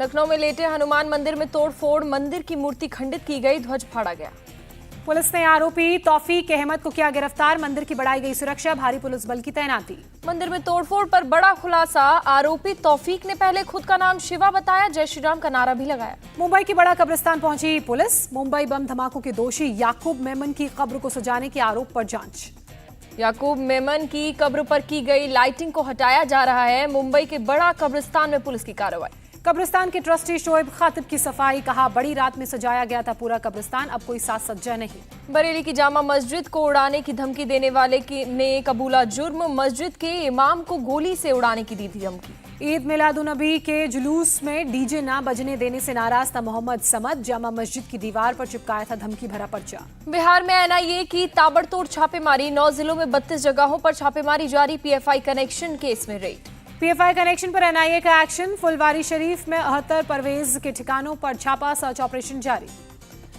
लखनऊ में लेटे हनुमान मंदिर में तोड़फोड़, मंदिर की मूर्ति खंडित की गई, ध्वज फाड़ा गया। पुलिस ने आरोपी तौफीक अहमद को किया गिरफ्तार, मंदिर की बढ़ाई गई सुरक्षा, भारी पुलिस बल की तैनाती। मंदिर में तोड़फोड़ पर बड़ा खुलासा, आरोपी तौफीक ने पहले खुद का नाम शिवा बताया, जय श्री राम का नारा भी लगाया। मुंबई की बड़ा कब्रिस्तान पहुंची पुलिस, मुंबई बम धमाकों के दोषी याकूब मेमन की कब्र को सजाने के आरोप पर जांच। याकूब मेमन की कब्र पर की गई लाइटिंग को हटाया जा रहा है, मुंबई के बड़ा कब्रिस्तान में पुलिस की कार्रवाई। कब्रिस्तान के ट्रस्टी शोएब खातिब की सफाई, कहा बड़ी रात में सजाया गया था पूरा कब्रिस्तान, अब कोई साज सज्जा नहीं। बरेली की जामा मस्जिद को उड़ाने की धमकी देने वाले ने कबूला जुर्म, मस्जिद के इमाम को गोली से उड़ाने की दी थी धमकी। ईद मिलादुन्नबी के जुलूस में डीजे ना बजने देने से नाराज था मोहम्मद समद, जामा मस्जिद की दीवार पर चिपकाया था धमकी भरा पर्चा। बिहार में एनआईए की ताबड़तोड़ छापेमारी, 9 जिलों में 32 जगहों पर छापेमारी जारी, पीएफआई कनेक्शन केस में रेड। पीएफआई कनेक्शन पर एनआईए का एक्शन, फुलवारी शरीफ में 78 परवेज के ठिकानों पर छापा, सर्च ऑपरेशन जारी।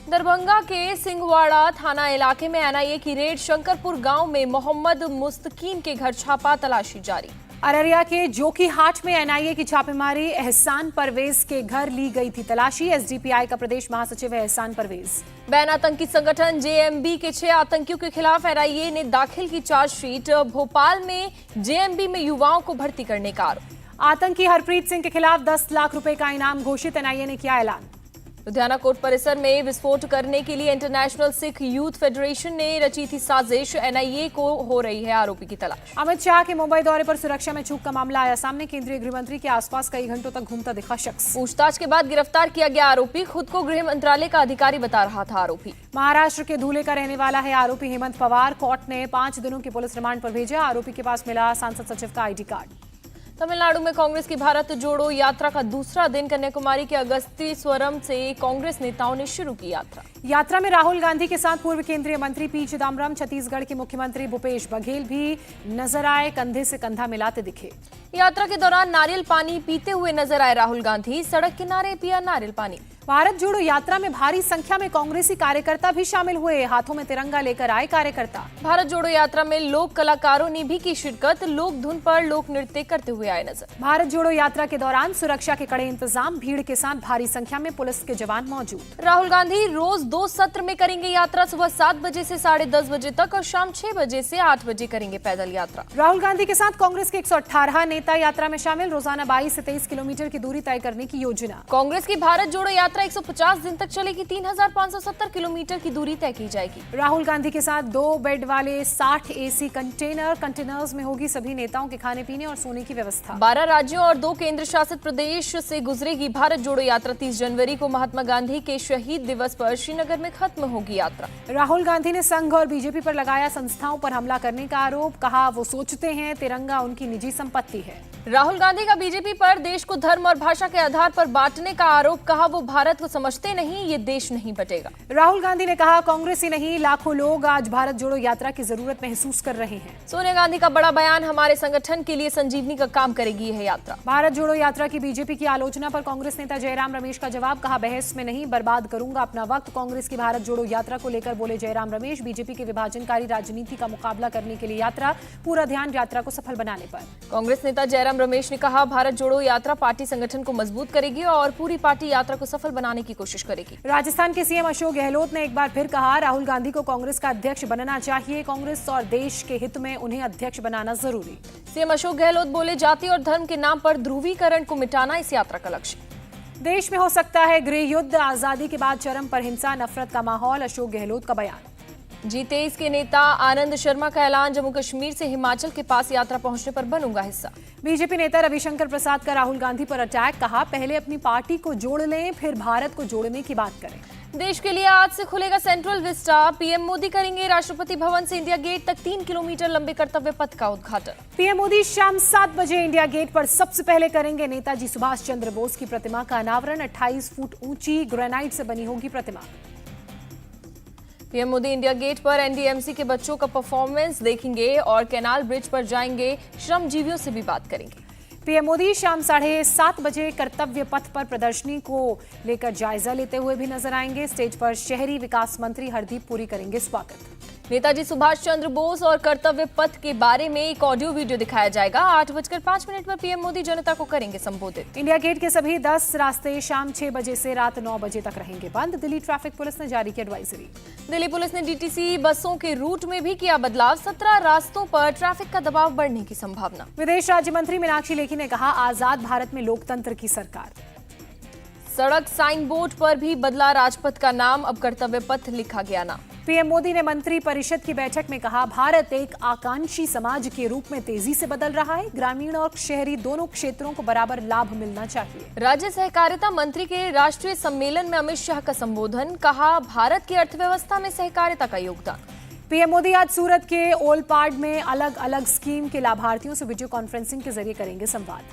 दरभंगा के सिंहवाड़ा थाना इलाके में एनआईए की रेड, शंकरपुर गांव में मोहम्मद मुस्तकीम के घर छापा, तलाशी जारी। अररिया के जोकीहाट में एनआईए की छापेमारी, एहसान परवेज के घर ली गई थी तलाशी, एसडीपीआई का प्रदेश महासचिव है एहसान परवेज। बैन आतंकी संगठन जेएमबी के 6 आतंकियों के खिलाफ एनआईए ने दाखिल की चार्जशीट, भोपाल में जेएमबी में युवाओं को भर्ती करने का आरोप। आतंकी हरप्रीत सिंह के खिलाफ 10 लाख रुपए का इनाम घोषित, एनआईए ने किया ऐलान। लुधियाना कोर्ट परिसर में विस्फोट करने के लिए इंटरनेशनल सिख यूथ फेडरेशन ने रची थी साजिश, एनआईए को हो रही है आरोपी की तलाश। अमित शाह के मुंबई दौरे पर सुरक्षा में चूक का मामला आया सामने, केंद्रीय गृह मंत्री के आसपास कई घंटों तक घूमता दिखा शख्स। पूछताछ के बाद गिरफ्तार किया गया आरोपी, खुद को गृह मंत्रालय का अधिकारी बता रहा था आरोपी। महाराष्ट्र के धूले का रहने वाला है आरोपी हेमंत पवार, कोर्ट ने 5 दिनों के पुलिस रिमांड पर भेजा, आरोपी के पास मिला सांसद सचिव का आईडी कार्ड। तमिलनाडु में कांग्रेस की भारत जोड़ो यात्रा का दूसरा दिन, कन्याकुमारी के अगस्तीस्वरम से कांग्रेस नेताओं ने शुरू की यात्रा में राहुल गांधी के साथ पूर्व केंद्रीय मंत्री पी चिदम्बरम, छत्तीसगढ़ के मुख्यमंत्री भूपेश बघेल भी नजर आए, कंधे से कंधा मिलाते दिखे। यात्रा के दौरान नारियल पानी पीते हुए नजर आए राहुल गांधी, सड़क किनारे पिया नारियल पानी। भारत जोड़ो यात्रा में भारी संख्या में कांग्रेसी कार्यकर्ता भी शामिल हुए, हाथों में तिरंगा लेकर आए कार्यकर्ता। भारत जोड़ो यात्रा में लोक कलाकारों ने भी की शिरकत, लोक धुन पर लोक नृत्य करते हुए आए नजर। भारत जोड़ो यात्रा के दौरान सुरक्षा के कड़े इंतजाम, भीड़ के साथ भारी संख्या में पुलिस के जवान मौजूद। राहुल गांधी रोज 2 सत्र में करेंगे यात्रा, सुबह 7 बजे से 10:30 बजे तक और शाम 6 बजे से 8 बजे करेंगे पैदल यात्रा। राहुल गांधी के साथ कांग्रेस के 118 नेता यात्रा में शामिल, रोजाना 22 से 23 किलोमीटर की दूरी तय करने की योजना। कांग्रेस की भारत जोड़ो यात्रा 150 दिन तक चलेगी, 3570 किलोमीटर की दूरी तय की जाएगी। राहुल गांधी के साथ 2 बेड वाले 60 एसी कंटेनर्स में होगी सभी नेताओं के खाने पीने और सोने की व्यवस्था। 12 राज्यों और 2 केंद्र शासित प्रदेश से गुजरेगी भारत जोड़ो यात्रा, 30 जनवरी को महात्मा गांधी के शहीद दिवस पर श्रीनगर में खत्म होगी यात्रा। राहुल गांधी ने संघ और बीजेपी पर लगाया संस्थाओं पर हमला करने का आरोप, कहा वो सोचते हैं तिरंगा उनकी निजी संपत्ति है। राहुल गांधी का बीजेपी पर देश को धर्म और भाषा के आधार पर बांटने का आरोप, कहा वो भारत को समझते नहीं, ये देश नहीं बटेगा। राहुल गांधी ने कहा कांग्रेस ही नहीं लाखों लोग आज भारत जोड़ो यात्रा की जरूरत महसूस कर रहे हैं। सोनिया गांधी का बड़ा बयान, हमारे संगठन के लिए संजीवनी का काम करेगी यह यात्रा। भारत जोड़ो यात्रा की बीजेपी की आलोचना पर कांग्रेस नेता जयराम रमेश का जवाब, कहा बहस में नहीं, बर्बाद करूंगा अपना वक्त। कांग्रेस की भारत जोड़ो यात्रा को लेकर बोले जयराम रमेश, बीजेपी के विभाजनकारी राजनीति का मुकाबला करने के लिए यात्रा, पूरा ध्यान यात्रा को सफल बनाने पर। कांग्रेस नेता जयराम रमेश ने कहा भारत जोड़ो यात्रा पार्टी संगठन को मजबूत करेगी और पूरी पार्टी यात्रा को सफल बनाने की कोशिश करेगी। राजस्थान के सीएम अशोक गहलोत ने एक बार फिर कहा राहुल गांधी को कांग्रेस का अध्यक्ष बनना चाहिए, कांग्रेस और देश के हित में उन्हें अध्यक्ष बनाना जरूरी। सीएम अशोक गहलोत बोले जाति और धर्म के नाम पर ध्रुवीकरण को मिटाना इस यात्रा का लक्ष्य। देश में हो सकता है गृह युद्ध, आजादी के बाद चरम पर हिंसा नफरत का माहौल, अशोक गहलोत का बयान। G23 के नेता आनंद शर्मा का ऐलान, जम्मू कश्मीर से हिमाचल के पास यात्रा पहुंचने पर बनूंगा हिस्सा। बीजेपी नेता रविशंकर प्रसाद का राहुल गांधी पर अटैक, कहा पहले अपनी पार्टी को जोड़ लें फिर भारत को जोड़ने की बात करें। देश के लिए आज से खुलेगा सेंट्रल विस्टा, पीएम मोदी करेंगे राष्ट्रपति भवन से इंडिया गेट तक 3 किलोमीटर लंबे कर्तव्य पथ का उद्घाटन। पीएम मोदी शाम 7 बजे इंडिया गेट पर सबसे पहले करेंगे नेताजी सुभाष चंद्र बोस की प्रतिमा का अनावरण, 28 फुट ऊंची ग्रेनाइट से बनी होगी प्रतिमा। पीएम मोदी इंडिया गेट पर एनडीएमसी के बच्चों का परफॉर्मेंस देखेंगे और कैनाल ब्रिज पर जाएंगे, श्रमजीवियों से भी बात करेंगे। पीएम मोदी शाम 7:30 बजे कर्तव्य पथ पर प्रदर्शनी को लेकर जायजा लेते हुए भी नजर आएंगे। स्टेज पर शहरी विकास मंत्री हरदीप पुरी करेंगे स्वागत। नेताजी सुभाष चंद्र बोस और कर्तव्य पथ के बारे में एक ऑडियो वीडियो दिखाया जाएगा। 8:05 पर पीएम मोदी जनता को करेंगे संबोधित। इंडिया गेट के सभी 10 रास्ते शाम 6 बजे से रात 9 बजे तक रहेंगे बंद। दिल्ली ट्रैफिक पुलिस ने जारी की एडवाइजरी। दिल्ली पुलिस ने डीटीसी बसों के रूट में भी किया बदलाव। 17 रास्तों पर ट्रैफिक का दबाव बढ़ने की संभावना। विदेश राज्य मंत्री मीनाक्षी लेखी ने कहा, आजाद भारत में लोकतंत्र की सरकार। सड़क साइन बोर्ड पर भी बदला राजपथ का नाम, अब कर्तव्य पथ लिखा गया नाम। पीएम मोदी ने मंत्री परिषद की बैठक में कहा, भारत एक आकांक्षी समाज के रूप में तेजी से बदल रहा है। ग्रामीण और शहरी दोनों क्षेत्रों को बराबर लाभ मिलना चाहिए। राज्य सहकारिता मंत्री के राष्ट्रीय सम्मेलन में अमित शाह का संबोधन, कहा भारत की अर्थव्यवस्था में सहकारिता का योगदान। पीएम मोदी आज सूरत के ओलपाड में अलग अलग स्कीम के लाभार्थियों से वीडियो कॉन्फ्रेंसिंग के जरिए करेंगे संवाद।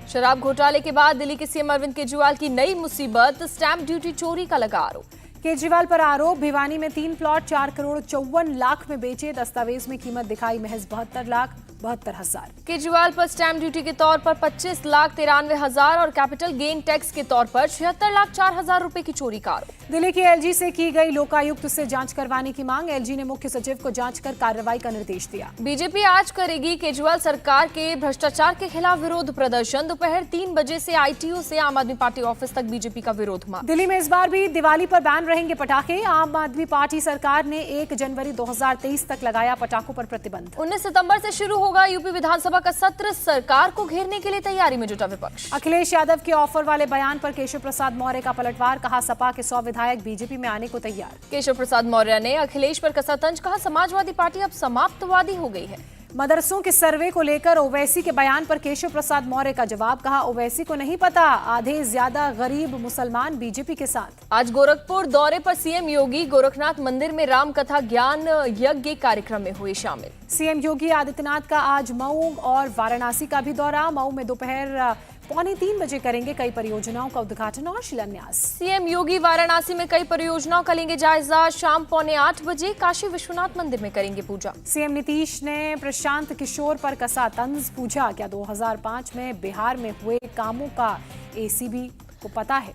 शराब घोटाले के बाद दिल्ली के सीएम अरविंद केजरीवाल की नई मुसीबत, स्टैंप ड्यूटी चोरी का लगा आरोप। केजरीवाल पर आरोप, भिवानी में 3 प्लॉट 4,54,00,000 में बेचे। दस्तावेज में कीमत दिखाई महज 72,72,000। केजरीवाल पर स्टैंप ड्यूटी के तौर पर 25,93,000 और कैपिटल गेन टैक्स के तौर पर 76,04,000 रुपए की चोरी का आरोप। दिल्ली की एलजी से की गई लोकायुक्त से जांच करवाने की मांग। एलजी ने मुख्य सचिव को जांच कर कार्रवाई का निर्देश दिया। बीजेपी आज करेगी केजरीवाल सरकार के भ्रष्टाचार के खिलाफ विरोध प्रदर्शन। दोपहर 3 बजे से आईटीओ से आम आदमी पार्टी ऑफिस तक बीजेपी का विरोध मार्च। दिल्ली में इस बार भी दिवाली पर बैन रहेंगे पटाखे। आम आदमी पार्टी सरकार ने 1 जनवरी 2023 तक लगाया पटाखों पर प्रतिबंध। 19 सितंबर से शुरू होगा यूपी विधानसभा का सत्र। सरकार को घेरने के लिए तैयारी में जुटा विपक्ष। अखिलेश यादव के ऑफर वाले बयान पर केशव प्रसाद मौर्य का पलटवार, कहा सपा के 100 विधायक बीजेपी में आने को तैयार। केशव प्रसाद मौर्य ने अखिलेश पर कसा तंज, कहा समाजवादी पार्टी अब समाप्तवादी हो गई है। मदरसों के सर्वे को लेकर ओवैसी के बयान पर केशव प्रसाद मौर्य का जवाब, कहा ओवैसी को नहीं पता, आधे ज्यादा गरीब मुसलमान बीजेपी के साथ। आज गोरखपुर दौरे पर सीएम योगी गोरखनाथ मंदिर में राम कथा ज्ञान यज्ञ कार्यक्रम में हुए शामिल। सीएम योगी आदित्यनाथ का आज मऊ और वाराणसी का भी दौरा। मऊ में दोपहर 2:45 बजे करेंगे कई परियोजनाओं का उद्घाटन और शिलान्यास। सीएम योगी वाराणसी में कई परियोजनाओं का लेंगे जायजा। शाम 7:45 बजे काशी विश्वनाथ मंदिर में करेंगे पूजा। सीएम नीतीश ने प्रशांत किशोर पर कसा तंज, पूछा क्या 2005 में बिहार में हुए कामों का एसीबी को पता है।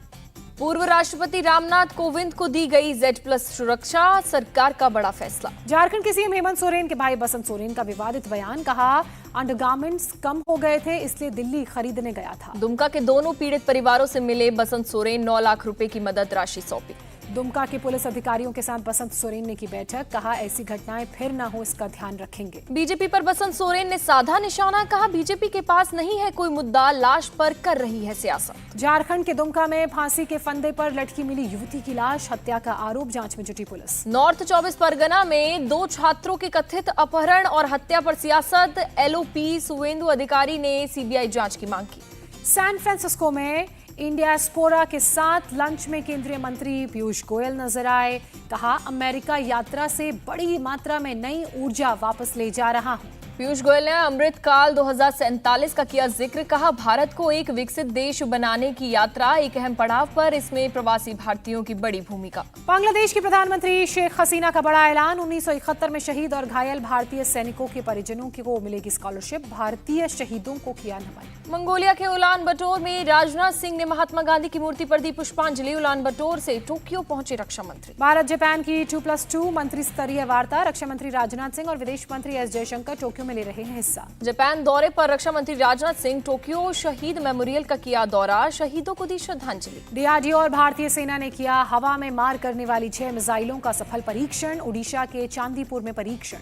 पूर्व राष्ट्रपति रामनाथ कोविंद को दी गई Z+ सुरक्षा, सरकार का बड़ा फैसला। झारखंड के सीएम हेमंत सोरेन के भाई बसंत सोरेन का विवादित बयान, कहा अंडरगारमेंट्स कम हो गए थे इसलिए दिल्ली खरीदने गया था। दुमका के दोनों पीड़ित परिवारों से मिले बसंत सोरेन, 9 लाख रुपए की मदद राशि सौंपी। दुमका के पुलिस अधिकारियों के साथ बसंत सोरेन ने की बैठक, कहा ऐसी घटनाएं फिर न हो इसका ध्यान रखेंगे। बीजेपी पर बसंत सोरेन ने साधा निशाना, कहा बीजेपी के पास नहीं है कोई मुद्दा, लाश पर कर रही है सियासत। झारखंड के दुमका में फांसी के फंदे पर लटकी मिली युवती की लाश, हत्या का आरोप, जांच में जुटी पुलिस। नॉर्थ 24 परगना में 2 छात्रों के कथित अपहरण और हत्या पर सियासत। एलओपी सुवेंदु अधिकारी ने सीबीआई जांच की मांग की। सैन फ्रांसिस्को में इंडिया स्पोरा के साथ लंच में केंद्रीय मंत्री पीयूष गोयल नजर आए, कहा अमेरिका यात्रा से बड़ी मात्रा में नई ऊर्जा वापस ले जा रहा हूं। पीयूष गोयल ने अमृत काल 2047 का किया जिक्र, कहा भारत को एक विकसित देश बनाने की यात्रा एक अहम पड़ाव पर, इसमें प्रवासी भारतीयों की बड़ी भूमिका। बांग्लादेश की प्रधानमंत्री शेख हसीना का बड़ा ऐलान, 1971 में शहीद और घायल भारतीय सैनिकों के परिजनों को मिलेगी स्कॉलरशिप, भारतीय शहीदों को किया नमन। मंगोलिया के उलान बटोर में राजनाथ सिंह ने महात्मा गांधी की मूर्ति पर दी पुष्पांजलि। उलान बटोर से टोक्यो पहुंचे रक्षा मंत्री। भारत जापान की 2+2 मंत्री स्तरीय वार्ता, रक्षा मंत्री राजनाथ सिंह और विदेश मंत्री एस जयशंकर टोक्यो में ले रहे हैं हिस्सा। जापान दौरे पर रक्षा मंत्री राजनाथ सिंह टोक्यो शहीद मेमोरियल का किया दौरा, शहीदों को दी श्रद्धांजलि। डीआरडीओ और भारतीय सेना ने किया हवा में मार करने वाली 6 मिसाइलों का सफल परीक्षण, ओडिशा के चांदीपुर में परीक्षण।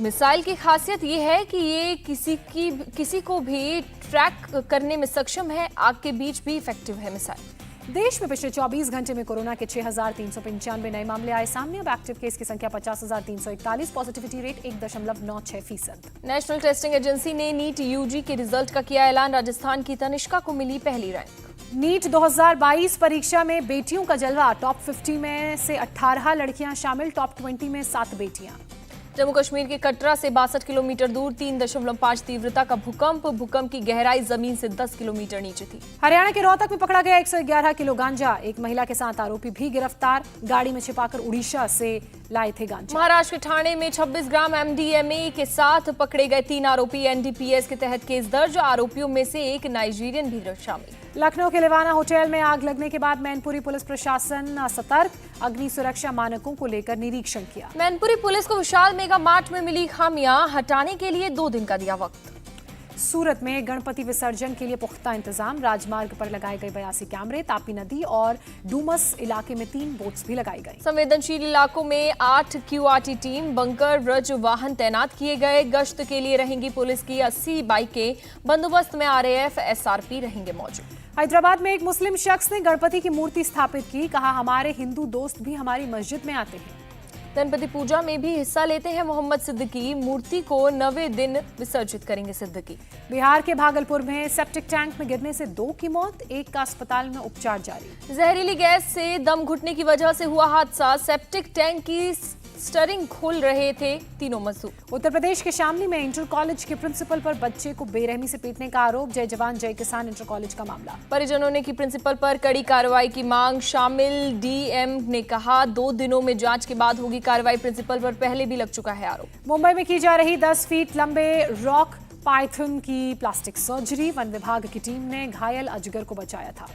मिसाइल की खासियत ये है कि ये किसी को भी ट्रैक करने में सक्षम है, आग के बीच भी इफेक्टिव है मिसाइल। देश में पिछले 24 घंटे में कोरोना के 6,395 नए मामले आए सामने। अब एक्टिव केस की संख्या 50,341, positivity rate 1.96%। National testing agency ने नीट यूजी के रिजल्ट का किया ऐलान, राजस्थान की तनिष्का को मिली पहली रैंक। नीट 2022 परीक्षा में बेटियों का जलवा, टॉप 50 में से 18 लड़कियां शामिल, टॉप 20 में 7 बेटियां। जम्मू कश्मीर के कटरा से 62 किलोमीटर दूर 3.5 तीव्रता का भूकंप की गहराई जमीन से 10 किलोमीटर नीचे थी। हरियाणा के रोहतक में पकड़ा गया 111 किलो गांजा, एक महिला के साथ आरोपी भी गिरफ्तार, गाड़ी में छिपाकर उड़ीसा से लाए थे गांजा। महाराष्ट्र के ठाणे में 26 ग्राम MDMA के साथ पकड़े गए 3 आरोपी, NDPS के तहत केस दर्ज, आरोपियों में से एक नाइजीरियन भी शामिल। लखनऊ के लिवाना होटल में आग लगने के बाद मैनपुरी पुलिस प्रशासन सतर्क, अग्नि सुरक्षा मानकों को लेकर निरीक्षण किया। मैनपुरी पुलिस को विशाल मेगा मार्ट में मिली खामियां हटाने के लिए 2 दिन का दिया वक्त। सूरत में गणपति विसर्जन के लिए पुख्ता इंतजाम, राजमार्ग पर लगाए गए 82 कैमरे, तापी नदी और डूमस इलाके में 3 बोट्स भी लगाई गई। संवेदनशील इलाकों में 8 क्यूआरटी टीम, बंकर, ब्रज वाहन तैनात किए गए। गश्त के लिए रहेंगी पुलिस की 80 बाइकें, बंदोबस्त में आरएएफ, एसआरपी रहेंगे मौजूद। हैदराबाद में एक मुस्लिम शख्स ने गणपति की मूर्ति स्थापित की, कहा हमारे हिंदू दोस्त भी हमारी मस्जिद में आते हैं। गणपति पूजा में भी हिस्सा लेते हैं मोहम्मद सिद्दीकी, मूर्ति को 90 दिन विसर्जित करेंगे सिद्दीकी। बिहार के भागलपुर में सेप्टिक टैंक में गिरने से 2 की मौत, 1 का अस्पताल में उपचार जारी। जहरीली गैस से दम घुटने की वजह से हुआ हादसा, सेप्टिक टैंक की स्टरिंग खोल रहे थे 3 मजदूर। उत्तर प्रदेश के शामली में इंटर कॉलेज के प्रिंसिपल पर बच्चे को बेरहमी से पीटने का आरोप, जय जवान जय किसान इंटर कॉलेज का मामला। परिजनों ने की प्रिंसिपल पर कड़ी कार्रवाई की मांग, शामिल डीएम ने कहा 2 दिनों में जांच के बाद होगी कार्रवाई, प्रिंसिपल पर पहले भी लग चुका है आरोप। मुंबई में की जा रही 10 फीट लंबे रॉक पाइथन की प्लास्टिक सर्जरी, वन विभाग की टीम ने घायल अजगर को बचाया था।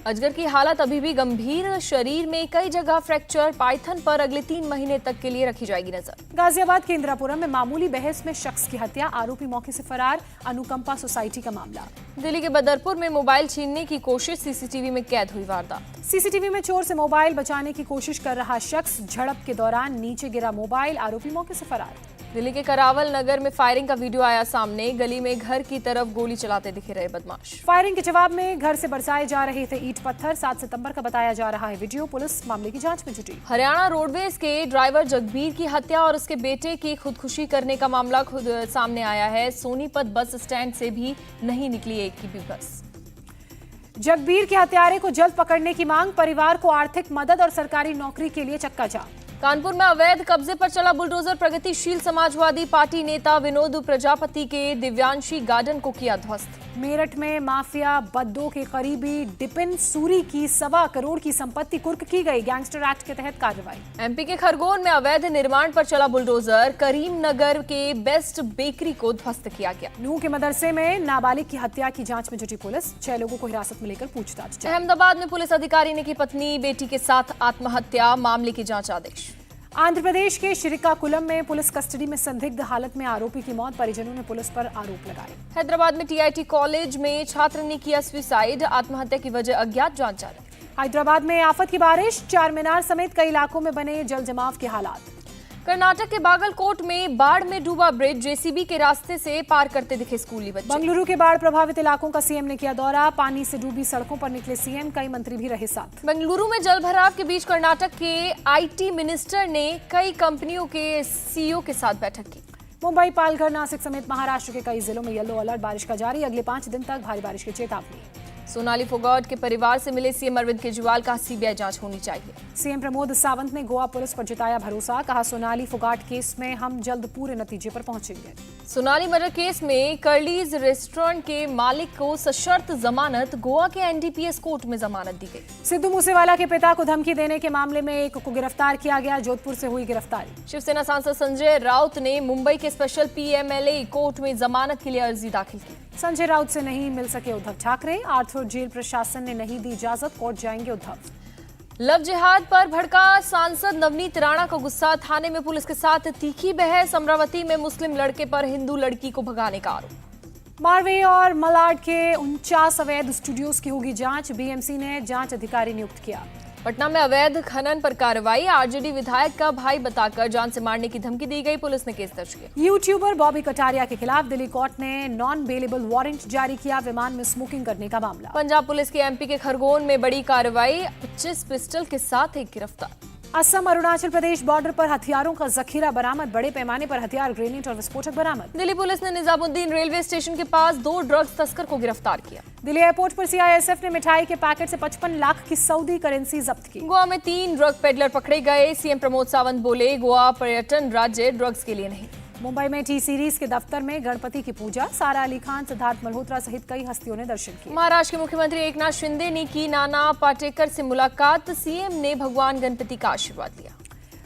अजगर की हालत अभी भी गंभीर, शरीर में कई जगह फ्रैक्चर, पाइथन पर अगले 3 महीने तक के लिए रखी जाएगी नजर। गाजियाबाद के इंदिरापुरम में मामूली बहस में शख्स की हत्या, आरोपी मौके से फरार, अनुकंपा सोसाइटी का मामला। दिल्ली के बदरपुर में मोबाइल छीनने की कोशिश, सीसीटीवी में कैद हुई वारदात। सीसीटीवी में चोर से मोबाइल बचाने की कोशिश कर रहा शख्स, झड़प के दौरान नीचे गिरा मोबाइल, आरोपी मौके से फरार। दिल्ली के करावल नगर में फायरिंग का वीडियो आया सामने, गली में घर की तरफ गोली चलाते दिखे रहे बदमाश। फायरिंग के जवाब में घर से बरसाए जा रहे थे ईंट पत्थर, 7 सितंबर का बताया जा रहा है वीडियो, पुलिस मामले की जांच में जुटी। हरियाणा रोडवेज के ड्राइवर जगबीर की हत्या और उसके बेटे की खुदकुशी करने का मामला खुद सामने आया है। सोनीपत बस स्टैंड से भी नहीं निकली एक की भी बस। जगबीर के हत्यारे को जल्द पकड़ने की मांग, परिवार को आर्थिक मदद और सरकारी नौकरी के लिए चक्का जाम। कानपुर में अवैध कब्जे पर चला बुलडोजर, प्रगतिशील समाजवादी पार्टी नेता विनोद प्रजापति के दिव्यांशी गार्डन को किया ध्वस्त। मेरठ में माफिया बद्दो के करीबी डिपिन सूरी की 1.25 करोड़ की संपत्ति कुर्क की गई, गैंगस्टर एक्ट के तहत कार्रवाई। एमपी के खरगोन में अवैध निर्माण पर चला बुलडोजर, करीमनगर के बेस्ट बेकरी को ध्वस्त किया गया। नूह के मदरसे में नाबालिग की हत्या की जांच में जुटी पुलिस, 6 लोगों को हिरासत में लेकर पूछताछ जारी। अहमदाबाद में पुलिस अधिकारी ने की पत्नी बेटी के साथ आत्महत्या, मामले की जांच आदेश। आंध्र प्रदेश के श्रीकाकुलम में पुलिस कस्टडी में संदिग्ध हालत में आरोपी की मौत, परिजनों ने पुलिस पर आरोप लगाए। हैदराबाद में टीआईटी कॉलेज में छात्र ने किया सुसाइड, आत्महत्या की वजह अज्ञात, जांच जारी। हैदराबाद में आफत की बारिश, चार मीनार समेत कई इलाकों में बने जल जमाव के हालात। कर्नाटक के बागलकोट में बाढ़ में डूबा ब्रिज, जेसीबी के रास्ते से पार करते दिखे स्कूली बच्चे। बंगलुरु के बाढ़ प्रभावित इलाकों का सीएम ने किया दौरा, पानी से डूबी सड़कों पर निकले सीएम, कई मंत्री भी रहे साथ। बेंगलुरु में जलभराव के बीच कर्नाटक के आईटी मिनिस्टर ने कई कंपनियों के सीईओ के साथ बैठक की। मुंबई, पालघर, नासिक समेत महाराष्ट्र के कई जिलों में येलो अलर्ट, बारिश का जारी, अगले 5 दिन तक भारी बारिश की चेतावनी। सोनाली फोगाट के परिवार से मिले सीएम अरविंद केजरीवाल, का सीबीआई जांच होनी चाहिए। सीएम प्रमोद सावंत ने गोवा पुलिस पर जताया भरोसा, कहा सोनाली फोगाट केस में हम जल्द पूरे नतीजे पर पहुंचेंगे। सोनाली मर्डर केस में कर्लीज रेस्टोरेंट के मालिक को सशर्त जमानत, गोवा के एनडीपीएस कोर्ट में जमानत दी गई। सिद्धू मूसेवाला के पिता को धमकी देने के मामले में एक को गिरफ्तार किया गया, जोधपुर से हुई गिरफ्तारी। शिवसेना सांसद संजय राउत ने मुंबई के स्पेशल पीएमएलए कोर्ट में जमानत के लिए अर्जी दाखिल की। संजय राउत से नहीं मिल सके उद्धव ठाकरे, आर्थर जेल प्रशासन ने नहीं दी इजाजत, कोर्ट जाएंगे उद्धव। लव जिहाद पर भड़का सांसद नवनीत राणा को गुस्सा, थाने में पुलिस के साथ तीखी बहस, अमरावती में मुस्लिम लड़के पर हिंदू लड़की को भगाने का आरोप। मारवे और मलाड के 49 अवैध स्टूडियोज की होगी जांच, बीएमसी ने जांच अधिकारी नियुक्त किया। पटना में अवैध खनन पर कार्रवाई, आरजेडी विधायक का भाई बताकर जान से मारने की धमकी दी गई, पुलिस ने केस दर्ज किया। यूट्यूबर बॉबी कटारिया के खिलाफ दिल्ली कोर्ट ने नॉन बेलेबल वारंट जारी किया, विमान में स्मोकिंग करने का मामला। पंजाब पुलिस की एमपी के खरगोन में बड़ी कार्रवाई, 25 पिस्टल के साथ एक गिरफ्तार। असम अरुणाचल प्रदेश बॉर्डर पर हथियारों का जखीरा बरामद, बड़े पैमाने पर हथियार, ग्रेनेड और विस्फोटक बरामद। दिल्ली पुलिस ने निजामुद्दीन रेलवे स्टेशन के पास 2 ड्रग्स तस्कर को गिरफ्तार किया। दिल्ली एयरपोर्ट पर सीआईएसएफ ने मिठाई के पैकेट से 55 लाख की सऊदी करेंसी जब्त की। गोवा में 3 ड्रग पेडलर पकड़े गए, सीएम प्रमोद सावंत बोले गोवा पर्यटन राज्य, ड्रग्स के लिए नहीं। मुंबई में टी सीरीज के दफ्तर में गणपति की पूजा, सारा अली खान, सिद्धार्थ मल्होत्रा सहित कई हस्तियों ने दर्शन किए। महाराष्ट्र के मुख्यमंत्री एकनाथ शिंदे ने की नाना पाटेकर से मुलाकात, सीएम ने भगवान गणपति का आशीर्वाद लिया।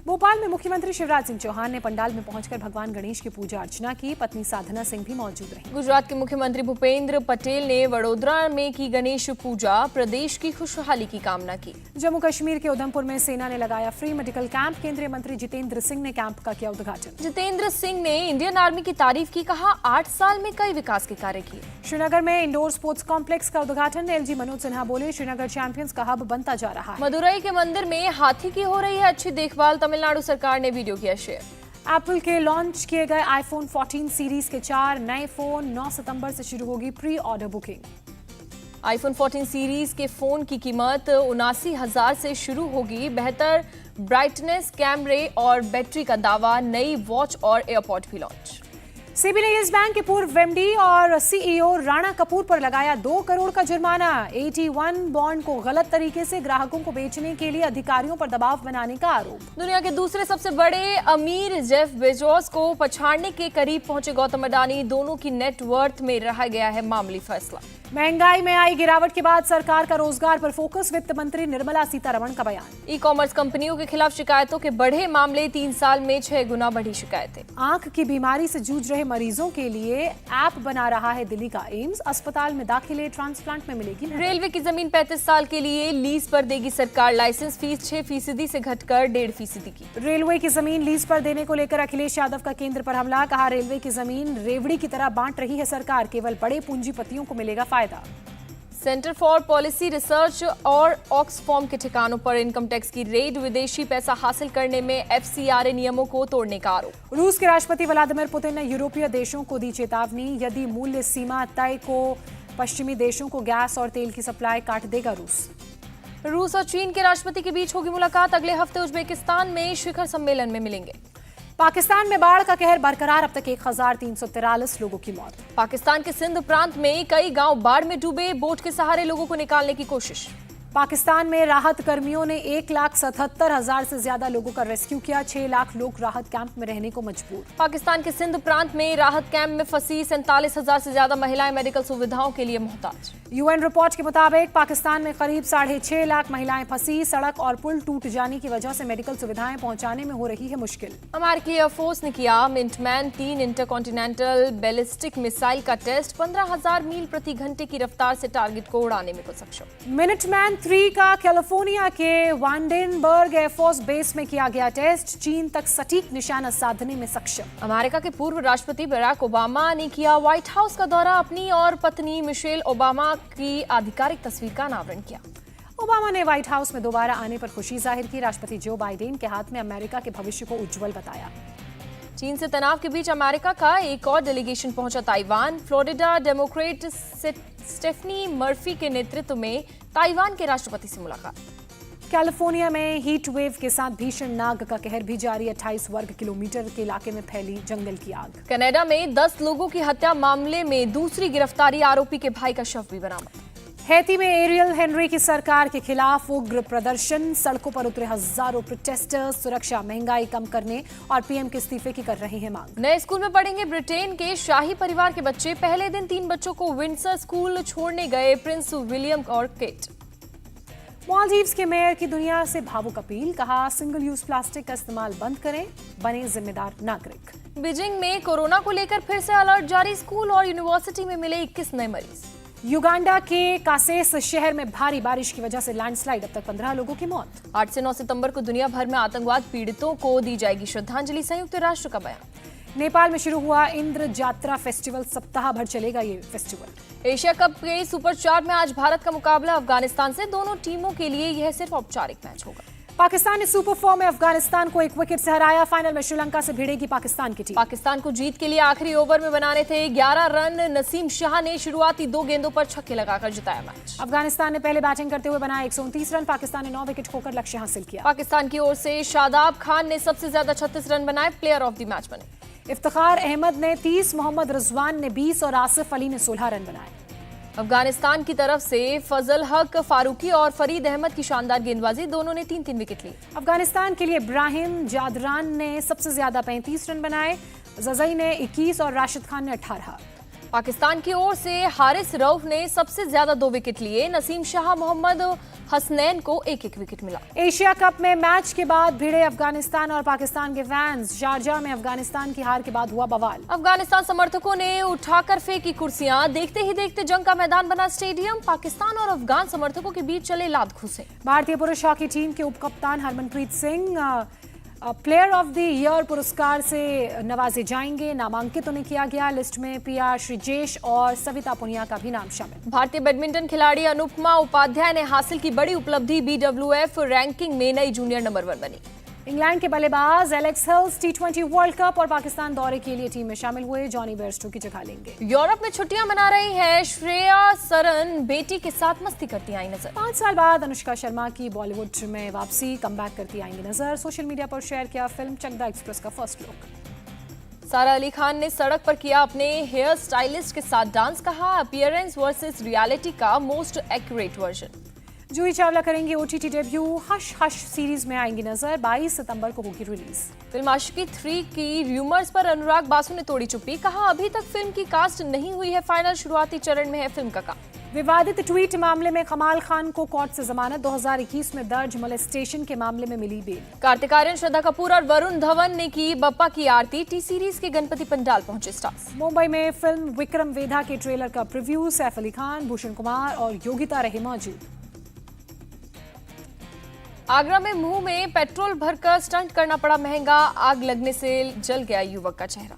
भोपाल में मुख्यमंत्री शिवराज सिंह चौहान ने पंडाल में पहुंचकर भगवान गणेश की पूजा अर्चना की। पत्नी साधना सिंह भी मौजूद रहीं। गुजरात के मुख्यमंत्री भूपेंद्र पटेल ने वडोदरा में की गणेश पूजा, प्रदेश की खुशहाली की कामना की। जम्मू कश्मीर के उधमपुर में सेना ने लगाया फ्री मेडिकल कैंप। केंद्रीय मंत्री जितेंद्र सिंह ने कैंप का किया उद्घाटन। जितेंद्र सिंह ने इंडियन आर्मी की तारीफ की, कहा 8 साल में कई विकास के कार्य किए। श्रीनगर में इंडोर स्पोर्ट्स कॉम्प्लेक्स का उद्घाटन। एलजी मनोज सिन्हा बोले, श्रीनगर चैंपियंस का हब बनता जा रहा है। मदुरई के मंदिर में हाथी की हो रही है अच्छी देखभाल, तमिलनाडु सरकार ने वीडियो किया शेयर। एप्पल के लॉन्च किए गए आईफोन 14 सीरीज के 4 नए फोन। 9 सितंबर से शुरू होगी pre order booking. IPhone 14 series के फोन की कीमत 79,000 से शुरू होगी। बेहतर ब्राइटनेस, कैमरे और बैटरी का दावा। नई वॉच और एयरपॉड भी लॉन्च। सीबी ने येस बैंक के पूर्व एमडी और सीईओ राणा कपूर पर लगाया 2 करोड़ का जुर्माना। AT1 बॉन्ड को गलत तरीके से ग्राहकों को बेचने के लिए अधिकारियों पर दबाव बनाने का आरोप। दुनिया के दूसरे सबसे बड़े अमीर जेफ बेजोस को पछाड़ने के करीब पहुंचे गौतम अडानी। दोनों की नेटवर्थ में रहा गया है मामूली फैसला। महंगाई में आई गिरावट के बाद सरकार का रोजगार पर फोकस। वित्त मंत्री निर्मला सीतारमण का बयान। ई कॉमर्स कंपनियों के खिलाफ शिकायतों के बढ़े मामले। 3 साल में 6 गुना बढ़ी शिकायतें। आंख की बीमारी से जूझ रहे मरीजों के लिए ऐप बना रहा है दिल्ली का एम्स। अस्पताल में दाखिले ट्रांसप्लांट में मिलेगी। रेलवे की जमीन 35 साल के लिए लीज पर देगी सरकार। लाइसेंस फीस 6% से घटकर 1.5% की। रेलवे की जमीन लीज पर देने को लेकर अखिलेश यादव का केंद्र पर हमला। कहा, रेलवे की जमीन रेवड़ी की तरह बांट रही है सरकार, केवल बड़े पूंजीपतियों को मिलेगा फायदा। सेंटर फॉर पॉलिसी रिसर्च और ऑक्सफॉर्म के ठिकानों पर इनकम टैक्स की रेड। विदेशी पैसा हासिल करने में FCRA नियमों को तोड़ने का आरोप। रूस के राष्ट्रपति व्लादिमीर पुतिन ने यूरोपीय देशों को दी चेतावनी। यदि मूल्य सीमा तय को पश्चिमी देशों को गैस और तेल की सप्लाई काट देगा रूस और चीन के राष्ट्रपति के बीच होगी मुलाकात। अगले हफ्ते उज्बेकिस्तान में शिखर सम्मेलन में मिलेंगे। पाकिस्तान में बाढ़ का कहर बरकरार। अब तक 1343 लोगों की मौत। पाकिस्तान के सिंध प्रांत में कई गांव बाढ़ में डूबे। बोट के सहारे लोगों को निकालने की कोशिश। पाकिस्तान में राहत कर्मियों ने 1,77,000 से ज्यादा लोगों का रेस्क्यू किया। 6 लाख लोग राहत कैंप में रहने को मजबूर। पाकिस्तान के सिंध प्रांत में राहत कैंप में फंसी 47,000 से ज्यादा महिलाएं मेडिकल सुविधाओं के लिए मोहताज। UN रिपोर्ट के मुताबिक पाकिस्तान में करीब 6.5 लाख महिलाएं फंसी। सड़क और पुल टूट जाने की वजह से मेडिकल सुविधाएं पहुंचाने में हो रही है मुश्किल। अमेरिकी एयरफोर्स ने किया मिंटमैन 3 इंटरकॉन्टिनेंटल बैलिस्टिक मिसाइल का टेस्ट। 15,000 मील प्रति घंटे की रफ्तार से टारगेट को उड़ाने में सक्षम। मिनटमैन 3 का कैलिफोर्निया के वांडेनबर्ग एयरफोर्स बेस में किया गया टेस्ट। चीन तक सटीक निशाना साधने में सक्षम। अमेरिका के पूर्व राष्ट्रपति बराक ओबामा ने किया व्हाइट हाउस का दौरा। अपनी और पत्नी मिशेल ओबामा की आधिकारिक तस्वीर का अनावरण किया। ओबामा ने व्हाइट हाउस में दोबारा आने पर खुशी जाहिर की। राष्ट्रपति जो बाइडेन के हाथ में अमेरिका के भविष्य को उज्जवल बताया। चीन से तनाव के बीच अमेरिका का एक और डेलीगेशन पहुंचा Taiwan. Florida Democrat Stephanie Murphy के नेतृत्व में ताइवान के राष्ट्रपति से मुलाकात। कैलिफोर्निया में हीट वेव के साथ भीषण नाग का कहर भी जारी। 28 वर्ग किलोमीटर के इलाके में फैली जंगल की आग। कनाडा में 10 लोगों की हत्या मामले में दूसरी गिरफ्तारी। आरोपी के भाई का शव भी बरामद। हैती में एरियल हेनरी की सरकार के खिलाफ उग्र प्रदर्शन। सड़कों पर उतरे हजारों प्रोटेस्टर्स। सुरक्षा, महंगाई कम करने और पीएम के इस्तीफे की कर रहे हैं मांग। नए स्कूल में पढ़ेंगे ब्रिटेन के शाही परिवार के बच्चे। पहले दिन 3 बच्चों को विंडसर स्कूल छोड़ने गए प्रिंस विलियम और केट। मालदीव्स के मेयर की दुनिया से भावुक अपील। कहा, सिंगल यूज प्लास्टिक का इस्तेमाल बंद करें, बने जिम्मेदार नागरिक। बीजिंग में कोरोना को लेकर फिर से अलर्ट जारी। स्कूल और यूनिवर्सिटी में मिले 21 नए मरीज। युगांडा के कासेस शहर में भारी बारिश की वजह से लैंडस्लाइड। अब तक 15 लोगों की मौत। 8 से 9 सितंबर को दुनिया भर में आतंकवाद पीड़ितों को दी जाएगी श्रद्धांजलि। संयुक्त राष्ट्र का बयान। नेपाल में शुरू हुआ इंद्र जात्रा फेस्टिवल। सप्ताह भर चलेगा ये फेस्टिवल। एशिया कप के सुपर 4 में आज भारत का मुकाबला अफगानिस्तान से। दोनों टीमों के लिए यह सिर्फ औपचारिक मैच होगा। पाकिस्तान ने सुपर 4 में अफगानिस्तान को 1 विकेट से हराया। फाइनल में श्रीलंका से भिड़ेगी पाकिस्तान की टीम। पाकिस्तान को जीत के लिए आखिरी ओवर में बनाने थे 11 रन। नसीम शाह ने शुरुआती 2 गेंदों पर छक्के लगाकर जिताया मैच। अफगानिस्तान ने पहले बैटिंग करते हुए बनाए 129 रन। पाकिस्तान ने 9 विकेट खोकर लक्ष्य हासिल किया। पाकिस्तान की ओर से शादाब खान ने सबसे ज्यादा 36 रन बनाए। प्लेयर ऑफ द मैच बने। इफ्तिखार अहमद ने 30, मोहम्मद रिजवान ने 20 और आसिफ अली ने 16 रन बनाए। अफगानिस्तान की तरफ से फजल हक फारूकी और फरीद अहमद की शानदार गेंदबाजी। दोनों ने 3-3 विकेट लिए। अफगानिस्तान के लिए इब्राहिम जादरान ने सबसे ज्यादा 35 रन बनाए। जजई ने 21 और राशिद खान ने 18। पाकिस्तान की ओर से हारिस रऊफ ने सबसे ज्यादा 2 विकेट लिए। नसीम शाह, मोहम्मद हसनैन को 1-1 विकेट मिला। एशिया कप में मैच के बाद भिड़े अफगानिस्तान और पाकिस्तान के फैंस। शारजाह में अफगानिस्तान की हार के बाद हुआ बवाल। अफगानिस्तान समर्थकों ने उठाकर फेंकी कुर्सियां। देखते ही देखते जंग का मैदान बना स्टेडियम। पाकिस्तान और अफगान समर्थकों के बीच चले लात घुसे। भारतीय पुरुष हॉकी टीम के उपकप्तान Harmanpreet Singh player of the year पुरस्कार से नवाजे जाएंगे। नामांकित उन्हें किया गया। लिस्ट में प्रिया श्रीजेश और सविता पुनिया का भी नाम शामिल। भारतीय बैडमिंटन खिलाड़ी अनुपमा उपाध्याय ने हासिल की बड़ी उपलब्धि। BWF रैंकिंग में नई जूनियर नंबर 1 बनी। इंग्लैंड के बल्लेबाज Alex Hales T20 world cup और पाकिस्तान दौरे के लिए टीम में शामिल हुए। जॉनी बेयरस्टो की जगह लेंगे। यूरोप में छुट्टियां मना रही हैं। श्रेया सरन बेटी के साथ मस्ती करती आई नजर। 5 साल बाद अनुष्का शर्मा की बॉलीवुड में वापसी, कमबैक करती आएंगी नजर। सोशल मीडिया पर शेयर किया फिल्म चकदा एक्सप्रेस का फर्स्ट लुक। सारा अली खान ने सड़क पर किया अपने हेयर स्टाइलिस्ट के साथ डांस। कहा अपीयरेंस वर्सेस रियलिटी का most accurate version. Juhi Chawla करेंगी OTT debut. Hush hush series में आएंगी नजर। 22 सितंबर को होगी रिलीज। फिल्म आशिकी 3 की र्यूमर्स पर अनुराग बासु ने तोड़ी चुप्पी। कहा अभी तक फिल्म की कास्ट नहीं हुई है फाइनल, शुरुआती चरण में है फिल्म का काम। विवादित ट्वीट मामले में कमाल खान को कोर्ट से जमानत। 2021 में दर्ज मोलेस्टेशन के मामले में मिली बेल। कार्तिक आर्यन, श्रद्धा कपूर और वरुण धवन ने की बप्पा की आरती। टी सीरीज के गणपति पंडाल पहुंचे स्टार्स। मुंबई में फिल्म विक्रम वेधा के ट्रेलर का प्रीव्यू। सैफ अली खान, भूषण कुमार और योगिता रहे मौजूद। आगरा में मुंह में पेट्रोल भरकर स्टंट करना पड़ा महंगा। आग लगने से जल गया युवक का चेहरा।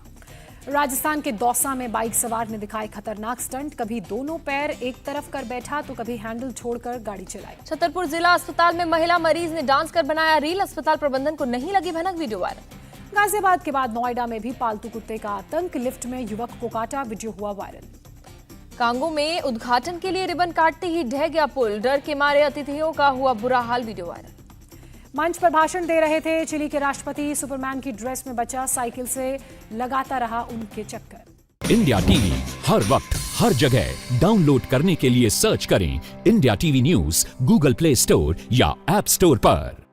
राजस्थान के दौसा में बाइक सवार ने दिखाए खतरनाक स्टंट। कभी दोनों पैर एक तरफ कर बैठा तो कभी हैंडल छोड़कर गाड़ी चलाई। छतरपुर जिला अस्पताल में महिला मरीज ने डांस कर बनाया रील। अस्पताल प्रबंधन को नहीं लगी भनक, वीडियो वायरल। गाजियाबाद के बाद नोएडा में भी पालतू कुत्ते का आतंक। लिफ्ट में युवक को काटा, वीडियो हुआ वायरल। कांगो में उद्घाटन के लिए रिबन काटते ही ढह गया पुल। डर के मारे अतिथियों का हुआ बुरा हाल, वीडियो वायरल। मंच पर भाषण दे रहे थे चिली के राष्ट्रपति। सुपरमैन की ड्रेस में बचा, साइकिल से लगाता रहा उनके चक्कर। इंडिया टीवी हर वक्त हर जगह डाउनलोड करने के लिए सर्च करें India TV news Google play store या ऐप स्टोर पर।